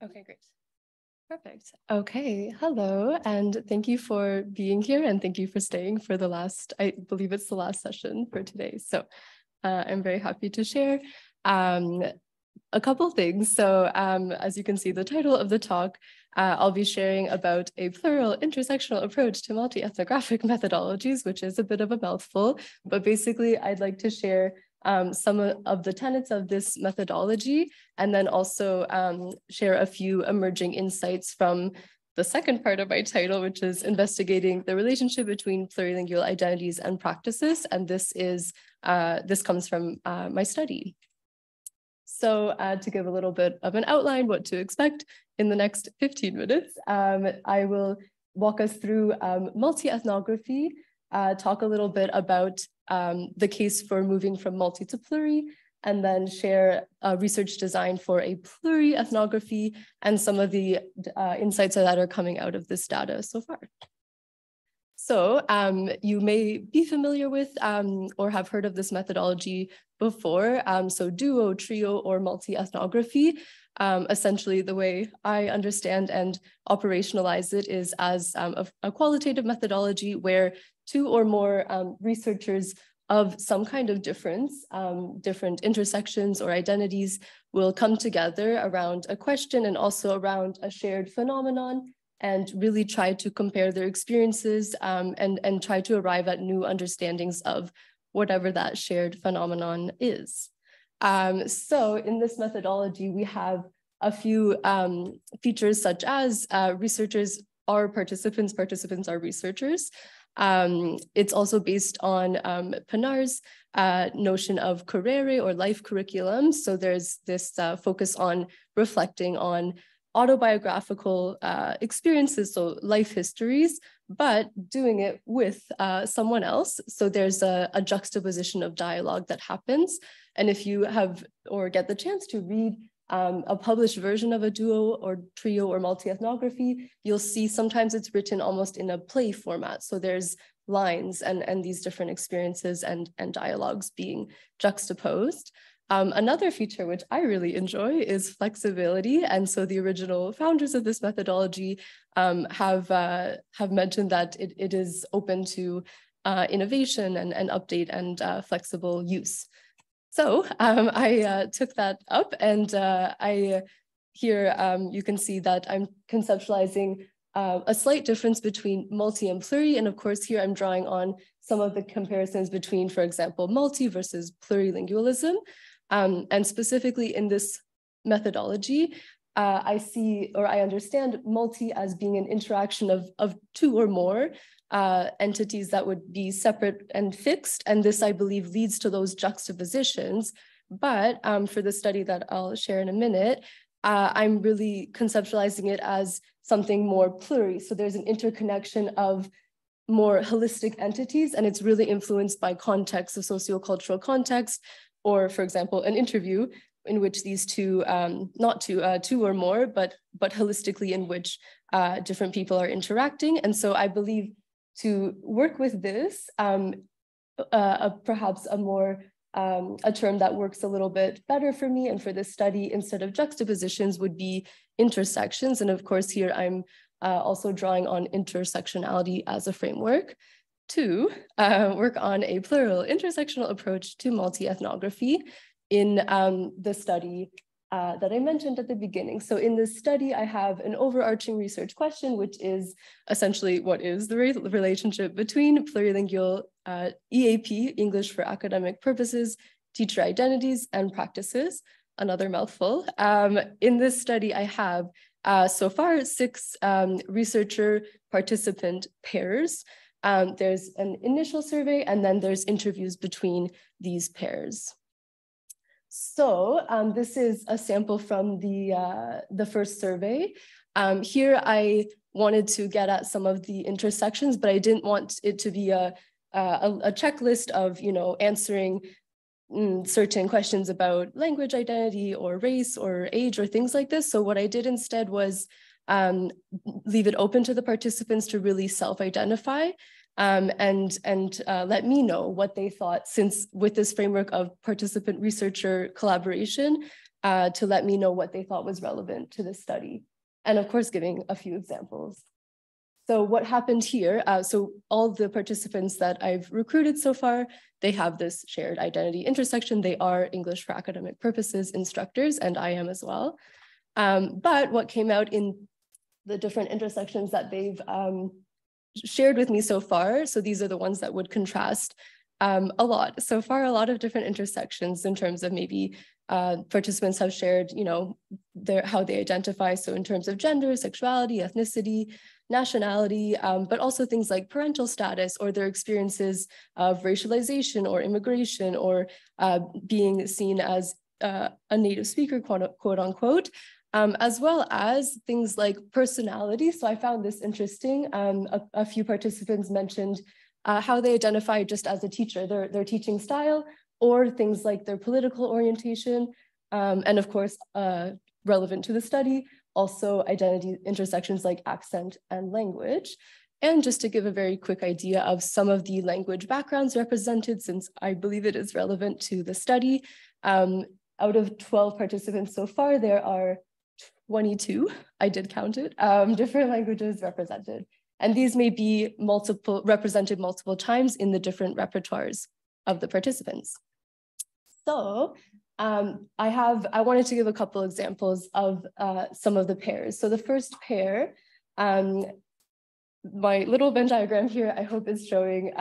Okay, great. Perfect. Okay, hello, and thank you for being here, and thank you for staying for the last, I believe it's the last session for today. So I'm very happy to share a couple things. So as you can see, the title of the talk, I'll be sharing about a plural intersectional approach to multi-ethnographic methodologies, which is a bit of a mouthful, but basically I'd like to share some of the tenets of this methodology, and then also share a few emerging insights from the second part of my title, which is investigating the relationship between plurilingual identities and practices. And this comes from my study. So to give a little bit of an outline, what to expect in the next 15 minutes, I will walk us through multi-ethnography, talk a little bit about the case for moving from multi to pluri, and then share research design for a pluri-ethnography and some of the insights that are coming out of this data so far. So you may be familiar with or have heard of this methodology before. So duo, trio, or multi-ethnography. Essentially, the way I understand and operationalize it is as a qualitative methodology where two or more researchers of some kind of difference, different intersections or identities, will come together around a question and also around a shared phenomenon, and really try to compare their experiences and try to arrive at new understandings of whatever that shared phenomenon is. So in this methodology, we have a few features such as researchers are participants, participants are researchers. It's also based on Pinar's notion of currere or life curriculum. So there's this focus on reflecting on autobiographical experiences, so life histories, but doing it with someone else. So there's a juxtaposition of dialogue that happens. And if you have or get the chance to read a published version of a duo or trio or multi-ethnography, you'll see sometimes it's written almost in a play format. So there's lines and these different experiences and dialogues being juxtaposed. Another feature which I really enjoy is flexibility. And so the original founders of this methodology have mentioned that it is open to innovation and update and flexible use. So I took that up, and here you can see that I'm conceptualizing a slight difference between multi and pluri. And of course, here I'm drawing on some of the comparisons between, for example, multi versus plurilingualism. And specifically in this methodology, I see or I understand multi as being an interaction of two or more entities that would be separate and fixed. And this, I believe, leads to those juxtapositions. But for the study that I'll share in a minute, I'm really conceptualizing it as something more pluri. So there's an interconnection of more holistic entities, and it's really influenced by context, the sociocultural context, or, for example, an interview in which these two, two or more, but holistically in which different people are interacting. And so I believe to work with this, perhaps a term that works a little bit better for me and for this study instead of juxtapositions would be intersections. And of course, here I'm also drawing on intersectionality as a framework to work on a plural intersectional approach to multi-ethnography in the study that I mentioned at the beginning. So in this study, I have an overarching research question, which is essentially what is the relationship between plurilingual EAP, English for academic purposes, teacher identities, and practices, another mouthful. In this study, I have so far 6 researcher participant pairs. There's an initial survey, and then there's interviews between these pairs. So this is a sample from the first survey. Here I wanted to get at some of the intersections, but I didn't want it to be a checklist of, answering certain questions about language identity or race or age or things like this. So what I did instead was leave it open to the participants to really self-identify and let me know what they thought, since with this framework of participant researcher collaboration, to let me know what they thought was relevant to this study. And of course, giving a few examples. So what happened here, so all the participants that I've recruited so far, they have this shared identity intersection. They are English for academic purposes instructors, and I am as well. But what came out in the different intersections that they've shared with me so far, so these are the ones that would contrast a lot. So far, a lot of different intersections in terms of maybe participants have shared, how they identify. So in terms of gender, sexuality, ethnicity, nationality, but also things like parental status or their experiences of racialization or immigration or being seen as a native speaker, quote unquote, as well as things like personality. So I found this interesting. A few participants mentioned how they identify just as a teacher, their teaching style, or things like their political orientation, and of course, relevant to the study, also identity intersections like accent and language. And just to give a very quick idea of some of the language backgrounds represented, since I believe it is relevant to the study, out of 12 participants so far, there are 22, I did count it, different languages represented. And these may be represented multiple times in the different repertoires of the participants. So I wanted to give a couple examples of some of the pairs. So the first pair, my little Venn diagram here, I hope is showing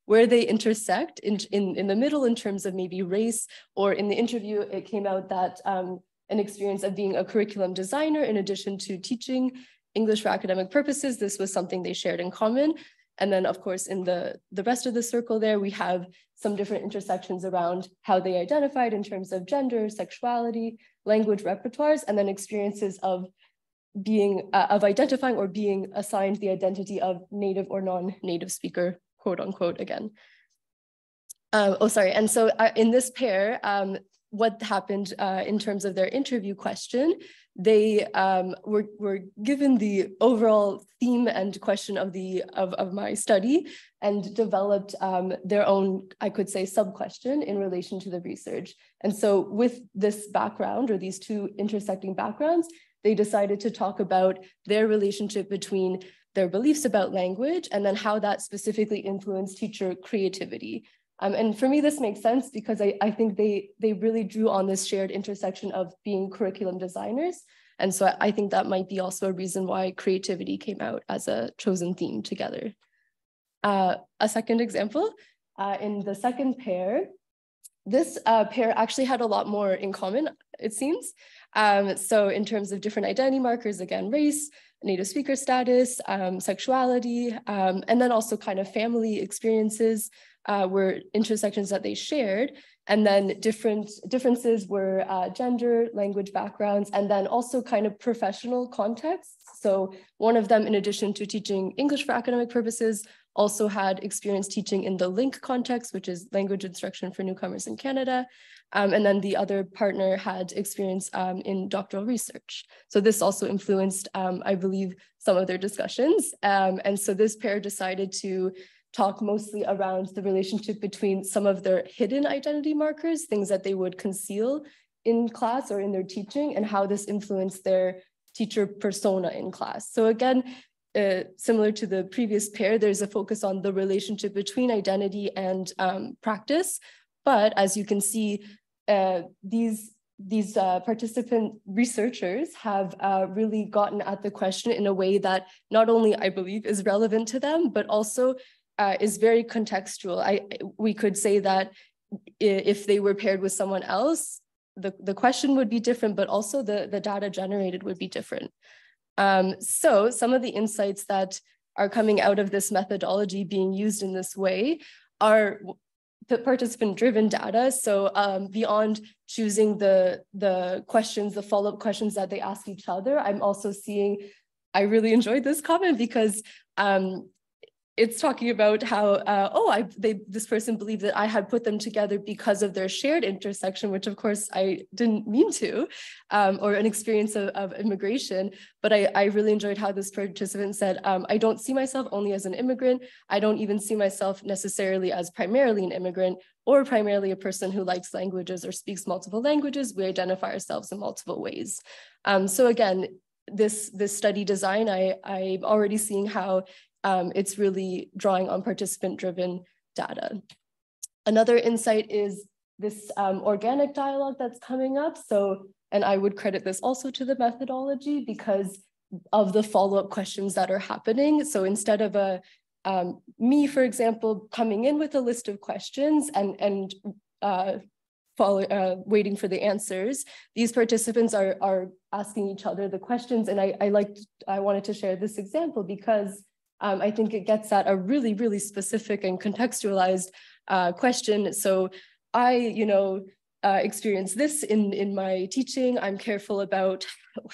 where they intersect in the middle in terms of maybe race, or in the interview, it came out that an experience of being a curriculum designer in addition to teaching English for academic purposes. This was something they shared in common. And then, of course, in the rest of the circle there, we have some different intersections around how they identified in terms of gender, sexuality, language repertoires, and then experiences of being, of identifying or being assigned the identity of native or non-native speaker, quote unquote, again. And so in this pair, what happened in terms of their interview question, they were given the overall theme and question of my study and developed their own, I could say, sub-question in relation to the research. And so with this background, or these two intersecting backgrounds, they decided to talk about their relationship between their beliefs about language and then how that specifically influenced teacher creativity. And for me, this makes sense because I think they really drew on this shared intersection of being curriculum designers. And so I think that might be also a reason why creativity came out as a chosen theme together. A second example, in the second pair, this pair actually had a lot more in common, it seems. So in terms of different identity markers, again, race, native speaker status, sexuality, and then also kind of family experiences were intersections that they shared. And then differences were gender, language backgrounds, and then also kind of professional contexts. So one of them, in addition to teaching English for academic purposes, also had experience teaching in the LINC context, which is language instruction for newcomers in Canada. And then the other partner had experience in doctoral research. So this also influenced, I believe, some of their discussions. And so this pair decided to talk mostly around the relationship between some of their hidden identity markers, things that they would conceal in class or in their teaching, and how this influenced their teacher persona in class. So again, similar to the previous pair, there's a focus on the relationship between identity and practice. But as you can see, these participant researchers have really gotten at the question in a way that not only, I believe, is relevant to them, but also is very contextual. We could say that if they were paired with someone else, the question would be different, but also the data generated would be different. So some of the insights that are coming out of this methodology being used in this way are the participant-driven data. So beyond choosing the questions, the follow-up questions that they ask each other, I'm also seeing, I really enjoyed this comment because it's talking about how, this person believed that I had put them together because of their shared intersection, which of course I didn't mean to, or an experience of immigration. But I really enjoyed how this participant said, I don't see myself only as an immigrant. I don't even see myself necessarily as primarily an immigrant, or primarily a person who likes languages or speaks multiple languages. We identify ourselves in multiple ways. So again, this study design, I'm already seeing how it's really drawing on participant-driven data. Another insight is this organic dialogue that's coming up. So, and I would credit this also to the methodology because of the follow-up questions that are happening. So instead of me, for example, coming in with a list of questions and waiting for the answers, these participants are asking each other the questions. And I wanted to share this example because I think it gets at a really, really specific and contextualized question. So I, experience this in my teaching. I'm careful about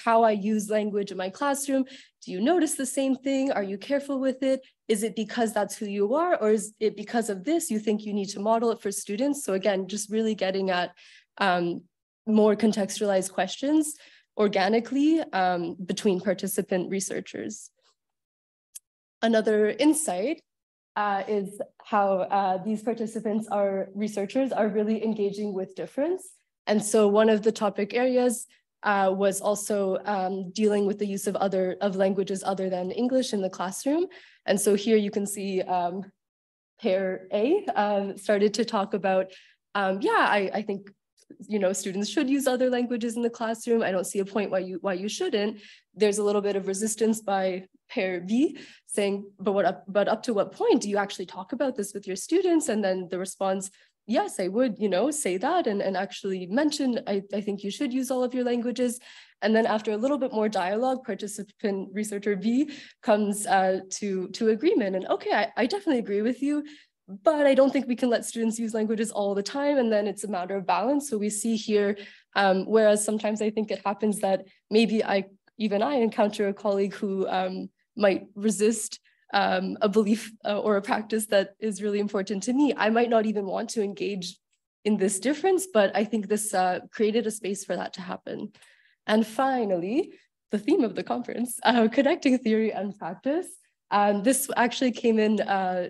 how I use language in my classroom. Do you notice the same thing? Are you careful with it? Is it because that's who you are? Or is it because of this you think you need to model it for students? So again, just really getting at more contextualized questions organically between participant researchers. Another insight is how these participants researchers are really engaging with difference. And so one of the topic areas was also dealing with the use of languages other than English in the classroom. And so here you can see pair A started to talk about, I think students should use other languages in the classroom. I don't see a point why you shouldn't. There's a little bit of resistance by pair B saying, but up to what point do you actually talk about this with your students? And then the response, yes, I would, say that and actually mention, I think you should use all of your languages. And then after a little bit more dialogue, participant researcher B comes to agreement. And okay, I definitely agree with you, but I don't think we can let students use languages all the time. And then it's a matter of balance. So we see here, whereas sometimes I think it happens that maybe I encounter a colleague who might resist a belief or a practice that is really important to me. I might not even want to engage in this difference, but I think this created a space for that to happen. And finally, the theme of the conference, connecting theory and practice. This actually came in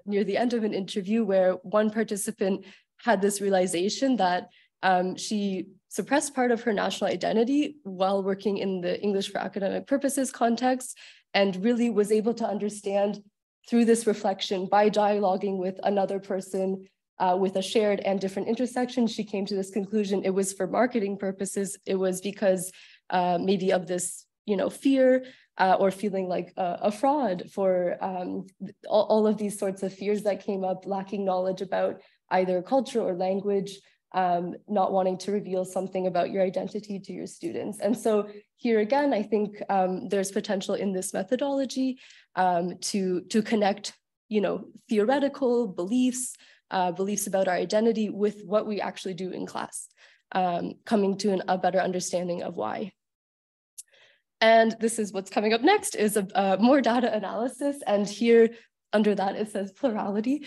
near the end of an interview where one participant had this realization that she suppressed part of her national identity while working in the English for academic purposes context, and really was able to understand through this reflection by dialoguing with another person with a shared and different intersection. She came to this conclusion. It was for marketing purposes. It was because maybe of this, fear or feeling like a fraud for all of these sorts of fears that came up, lacking knowledge about either culture or language, not wanting to reveal something about your identity to your students. And so here again, I think there's potential in this methodology to connect, theoretical beliefs, beliefs about our identity with what we actually do in class, coming to a better understanding of why. And this is what's coming up next is more data analysis. And here under that, it says plurality.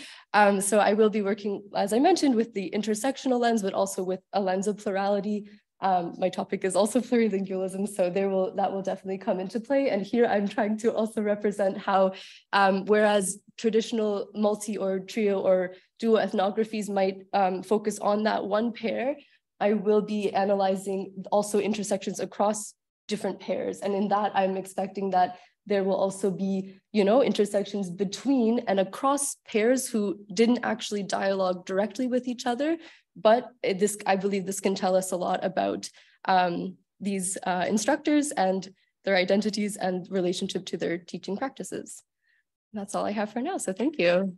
So I will be working, as I mentioned, with the intersectional lens, but also with a lens of plurality. My topic is also plurilingualism, so that will definitely come into play. And here I'm trying to also represent how, whereas traditional multi or trio or dual ethnographies might focus on that one pair, I will be analyzing also intersections across different pairs. And in that, I'm expecting that there will also be, intersections between and across pairs who didn't actually dialogue directly with each other. But I believe this can tell us a lot about these instructors and their identities and relationship to their teaching practices. That's all I have for now, so thank you.